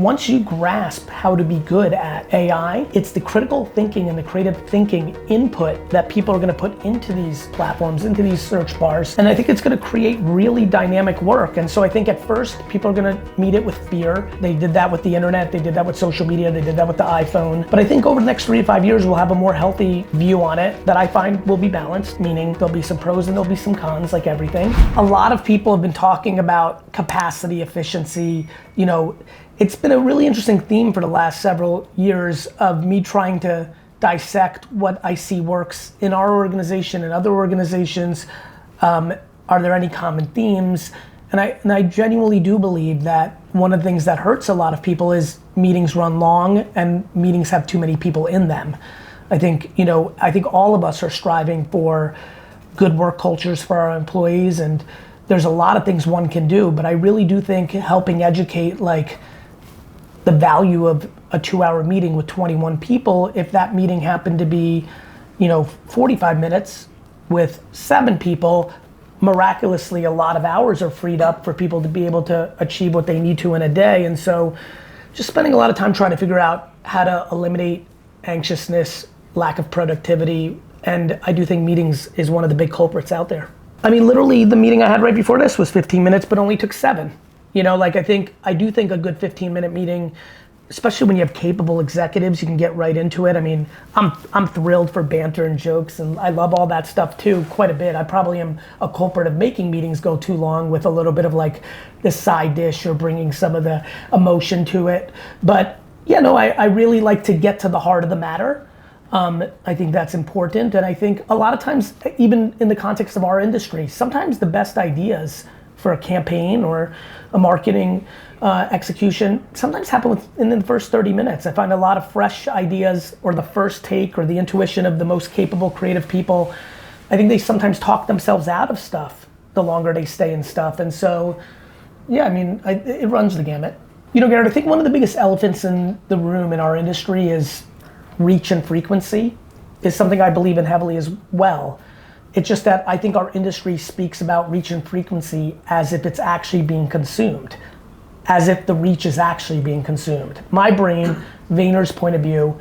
once you grasp how to be good at AI, it's the critical thinking and the creative thinking input that people are gonna put into these platforms, into these search bars. And I think it's gonna create really dynamic work. And so I think at first, people are gonna meet it with fear. They did that with the internet, they did that with social media, they did that with the iPhone. But I think over the next 3 to 5 years, we'll have a more healthy view on it that I find will be balanced, meaning there'll be some pros and there'll be some cons, like everything. A lot of people have been talking about capacity, efficiency. You know, it's been a really interesting theme for the last several years of me trying to dissect what I see works in our organization and other organizations. Are there any common themes? And I genuinely do believe that one of the things that hurts a lot of people is meetings run long and meetings have too many people in them. I think all of us are striving for good work cultures for our employees, and there's a lot of things one can do, but I really do think helping educate like the value of a 2-hour meeting with 21 people, if that meeting happened to be 45 minutes with 7 people, miraculously a lot of hours are freed up for people to be able to achieve what they need to in a day. And so just spending a lot of time trying to figure out how to eliminate anxiousness, lack of productivity, and I do think meetings is one of the big culprits out there. I mean, literally the meeting I had right before this was 15 minutes, but only took 7. I do think a good 15-minute meeting, especially when you have capable executives, you can get right into it. I mean, I'm thrilled for banter and jokes, and I love all that stuff too, quite a bit. I probably am a culprit of making meetings go too long with a little bit of like the side dish or bringing some of the emotion to it. But I really like to get to the heart of the matter. I think that's important, and I think a lot of times, even in the context of our industry, sometimes the best ideas for a campaign or a marketing execution sometimes happen within the first 30 minutes. I find a lot of fresh ideas or the first take or the intuition of the most capable creative people, I think they sometimes talk themselves out of stuff the longer they stay in stuff. And so, it runs the gamut. Garrett, I think one of the biggest elephants in the room in our industry is reach and frequency, is something I believe in heavily as well. It's just that I think our industry speaks about reach and frequency as if it's actually being consumed, as if the reach is actually being consumed. My brain, Vayner's point of view,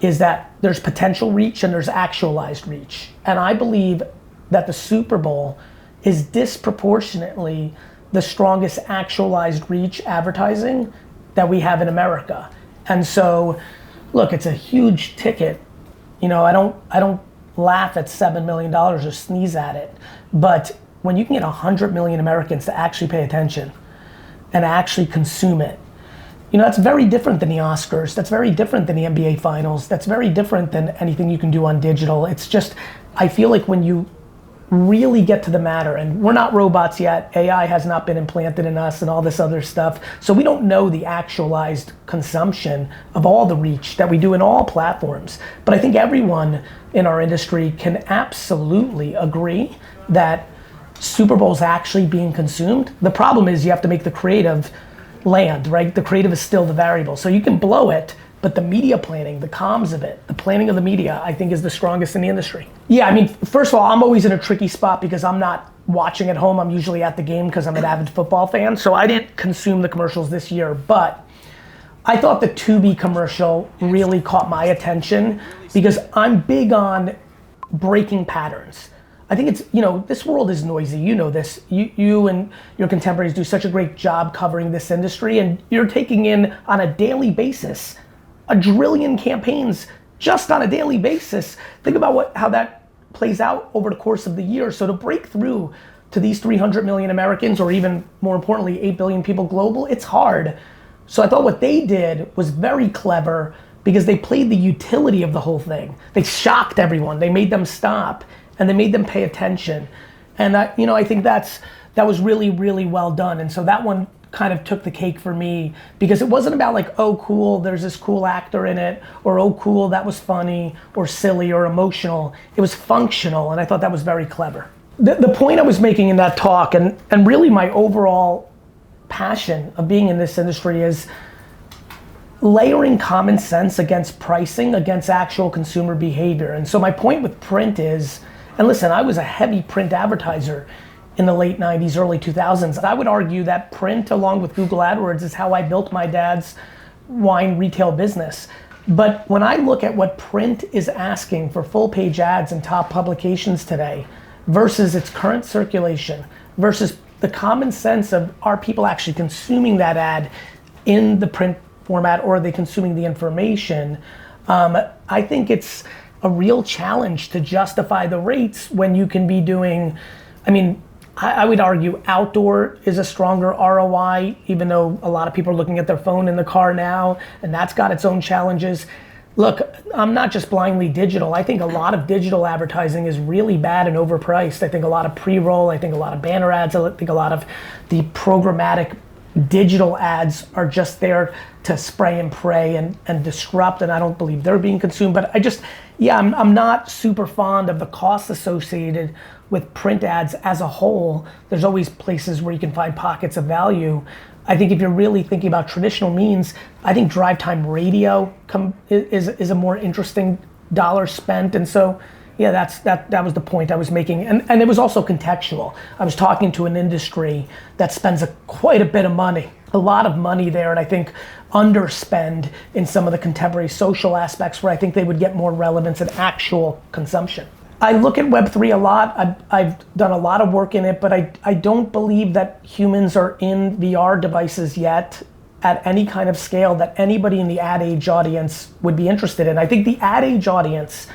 is that there's potential reach and there's actualized reach. And I believe that the Super Bowl is disproportionately the strongest actualized reach advertising that we have in America. And so, look, it's a huge ticket. I don't laugh at $7 million or sneeze at it, but when you can get 100 million Americans to actually pay attention and actually consume it, that's very different than the Oscars, that's very different than the NBA finals, that's very different than anything you can do on digital. It's just, I feel like when you really get to the matter, and we're not robots yet, AI has not been implanted in us and all this other stuff, so we don't know the actualized consumption of all the reach that we do in all platforms. But I think everyone in our industry can absolutely agree that Super Bowl's actually being consumed. The problem is you have to make the creative land, right? The creative is still the variable. So you can blow it, but the media planning, the comms of it, the planning of the media, I think is the strongest in the industry. Yeah, I mean, first of all, I'm always in a tricky spot because I'm not watching at home. I'm usually at the game because I'm an avid football fan. So I didn't consume the commercials this year, but I thought the Tubi commercial really caught my attention because I'm big on breaking patterns. I think it's, this world is noisy, this. You and your contemporaries do such a great job covering this industry, and you're taking in on a daily basis 1 trillion campaigns just on a daily basis. Think about how that plays out over the course of the year. So to break through to these 300 million Americans, or even more importantly, 8 billion people global, it's hard. So I thought what they did was very clever because they played the utility of the whole thing. They shocked everyone, they made them stop, and they made them pay attention. And I think that was really, really well done. And so that one kind of took the cake for me because it wasn't about like, oh cool, there's this cool actor in it, or oh cool, that was funny, or silly, or emotional. It was functional, and I thought that was very clever. The point I was making in that talk, and really my overall passion of being in this industry, is layering common sense against pricing, against actual consumer behavior. And so my point with print is, and listen, I was a heavy print advertiser in the late 90s, early 2000s. I would argue that print, along with Google AdWords, is how I built my dad's wine retail business. But when I look at what print is asking for full page ads in top publications today versus its current circulation versus the common sense of, are people actually consuming that ad in the print format, or are they consuming the information? I think it's a real challenge to justify the rates when you can be doing, I would argue outdoor is a stronger ROI, even though a lot of people are looking at their phone in the car now, and that's got its own challenges. Look, I'm not just blindly digital. I think a lot of digital advertising is really bad and overpriced. I think a lot of pre-roll, I think a lot of banner ads, I think a lot of the programmatic digital ads are just there to spray and pray and disrupt, and I don't believe they're being consumed. But I'm not super fond of the costs associated with print ads as a whole. There's always places where you can find pockets of value. I think if you're really thinking about traditional means, I think drive time radio is a more interesting dollar spent. And so, yeah, that was the point I was making. And it was also contextual. I was talking to an industry that spends quite a bit of money, a lot of money there, and I think underspend in some of the contemporary social aspects where I think they would get more relevance in actual consumption. I look at Web3 a lot. I've done a lot of work in it, but I don't believe that humans are in VR devices yet at any kind of scale that anybody in the ad age audience would be interested in. I think the ad age audience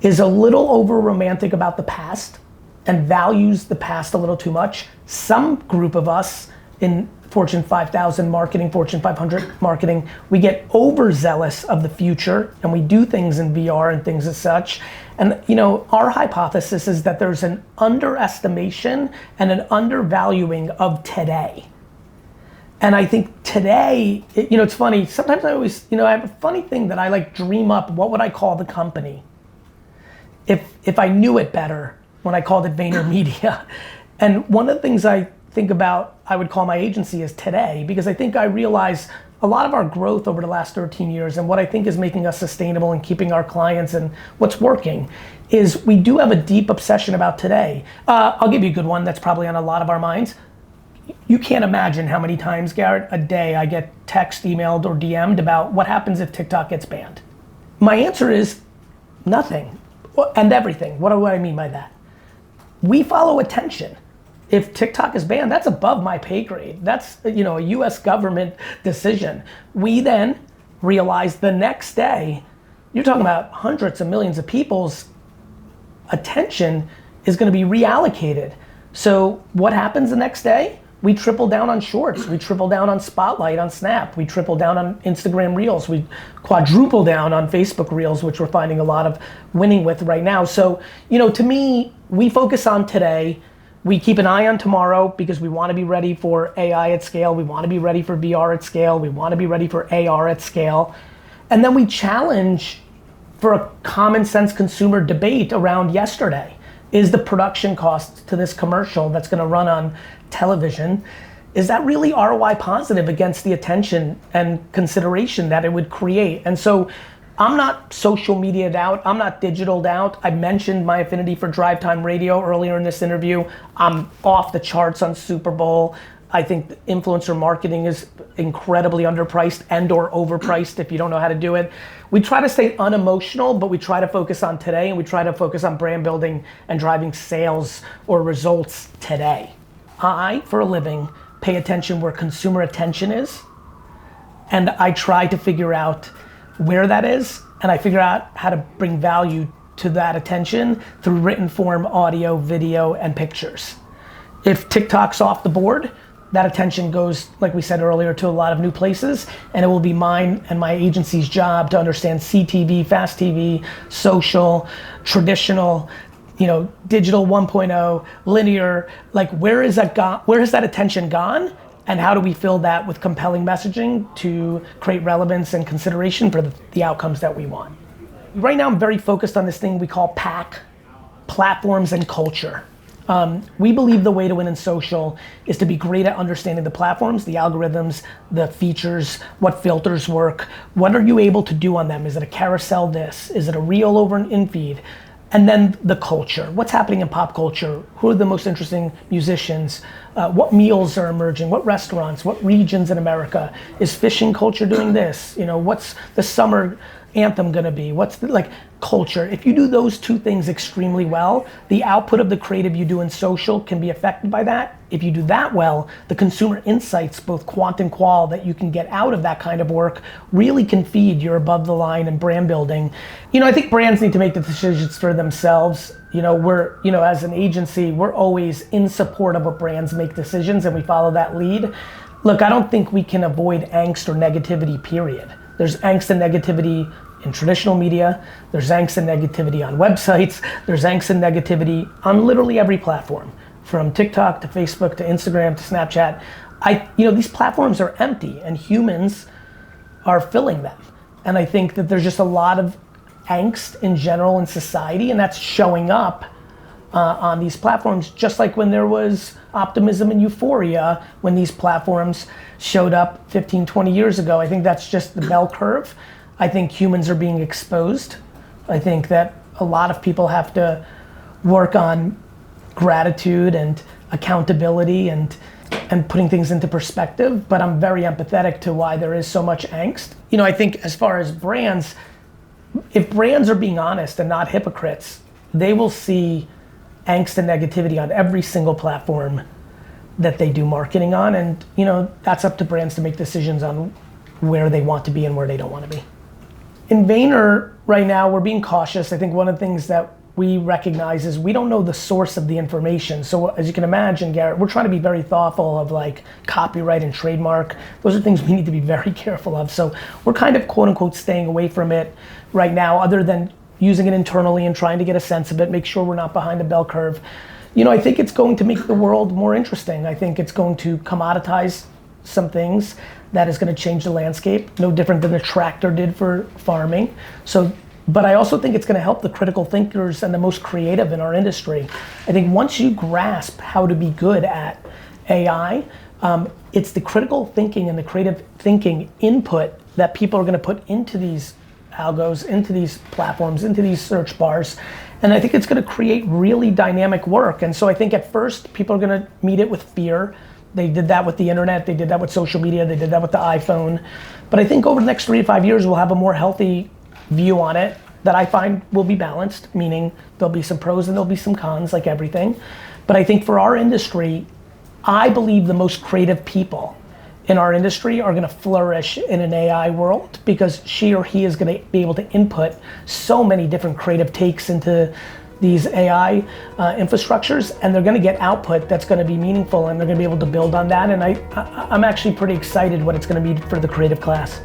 is a little over romantic about the past and values the past a little too much. Some group of us in Fortune 5000 marketing, Fortune 500 marketing, we get overzealous of the future and we do things in VR and things as such. And our hypothesis is that there's an underestimation and an undervaluing of today. And I think today, it's funny, sometimes I have a funny thing that I dream up, what would I call the company if I knew it better when I called it VaynerMedia. And one of the things I think about, I would call my agency is today, because I think I realize a lot of our growth over the last 13 years and what I think is making us sustainable and keeping our clients and what's working is we do have a deep obsession about today. I'll give you a good one that's probably on a lot of our minds. You can't imagine how many times, Garrett, a day I get text, emailed, or DM'd about what happens if TikTok gets banned. My answer is nothing and everything. What do I mean by that? We follow attention. If TikTok is banned, that's above my pay grade. That's a US government decision. We then realize the next day, you're talking about hundreds of millions of people's attention is gonna be reallocated. So what happens the next day? We triple down on Shorts, we triple down on Spotlight on Snap, we triple down on Instagram Reels, we quadruple down on Facebook Reels, which we're finding a lot of winning with right now. So, to me, we focus on today. We keep an eye on tomorrow because we want to be ready for AI at scale. We want to be ready for VR at scale. We want to be ready for AR at scale. And then we challenge for a common sense consumer debate around yesterday. Is the production cost to this commercial that's going to run on television, is that really ROI positive against the attention and consideration that it would create? And so I'm not social media'd out, I'm not digitaled out. I mentioned my affinity for drive time radio earlier in this interview. I'm off the charts on Superbowl. I think influencer marketing is incredibly underpriced and or overpriced if you don't know how to do it. We try to stay unemotional, but we try to focus on today and we try to focus on brand building and driving sales or results today. I, for a living, pay attention where consumer attention is, and I try to figure out where that is, and I figure out how to bring value to that attention through written form, audio, video, and pictures. If TikTok's off the board, that attention goes, like we said earlier, to a lot of new places, and it will be mine and my agency's job to understand CTV, fast TV, social, traditional, digital 1.0, linear, where has that attention gone? And how do we fill that with compelling messaging to create relevance and consideration for the outcomes that we want? Right now I'm very focused on this thing we call PAC, platforms and culture. We believe the way to win in social is to be great at understanding the platforms, the algorithms, the features, what filters work, what are you able to do on them? Is it a carousel this? Is it a reel over an in-feed? And then the culture. What's happening in pop culture? Who are the most interesting musicians? What meals are emerging? What restaurants? What regions in America? Is fishing culture doing this? You know, what's the summer anthem gonna be? What's the, like, culture? If you do those two things extremely well, the output of the creative you do in social can be affected by that. If you do that well, the consumer insights, both quant and qual, that you can get out of that kind of work really can feed your above the line and brand building. You know, I think brands need to make the decisions for themselves. You know, we're, you know, as an agency, we're always in support of what brands make decisions and we follow that lead. Look, I don't think we can avoid angst or negativity, period. There's angst and negativity in traditional media, there's angst and negativity on websites, there's angst and negativity on literally every platform, from TikTok to Facebook to Instagram to Snapchat. You know, these platforms are empty and humans are filling them. And I think that there's just a lot of angst in general in society, and that's showing up on these platforms, just like when there was optimism and euphoria when these platforms showed up 15, 20 years ago. I think that's just the bell curve. I think humans are being exposed. I think that a lot of people have to work on gratitude and accountability and putting things into perspective, but I'm very empathetic to why there is so much angst. You know, I think as far as brands, if brands are being honest and not hypocrites, they will see angst and negativity on every single platform that they do marketing on, and you know, that's up to brands to make decisions on where they want to be and where they don't want to be. In Vayner right now, we're being cautious. I think one of the things that we recognize is we don't know the source of the information. So as you can imagine, Garrett, we're trying to be very thoughtful of like copyright and trademark. Those are things we need to be very careful of. So we're kind of quote unquote staying away from it right now, other than using it internally and trying to get a sense of it, make sure we're not behind the bell curve. You know, I think it's going to make the world more interesting. I think it's going to commoditize some things that is going to change the landscape, no different than the tractor did for farming. So, but I also think it's going to help the critical thinkers and the most creative in our industry. I think once you grasp how to be good at AI, it's the critical thinking and the creative thinking input that people are going to put into these algos, into these platforms, into these search bars. And I think it's going to create really dynamic work. And so I think at first people are going to meet it with fear. They did that with the internet, they did that with social media, they did that with the iPhone. But I think over the next 3 to 5 years, we'll have a more healthy view on it that I find will be balanced, meaning there'll be some pros and there'll be some cons, like everything. But I think for our industry, I believe the most creative people in our industry are gonna flourish in an AI world, because she or he is gonna be able to input so many different creative takes into these AI infrastructures, and they're gonna get output that's gonna be meaningful, and they're gonna be able to build on that. And I'm actually pretty excited what it's gonna be for the creative class.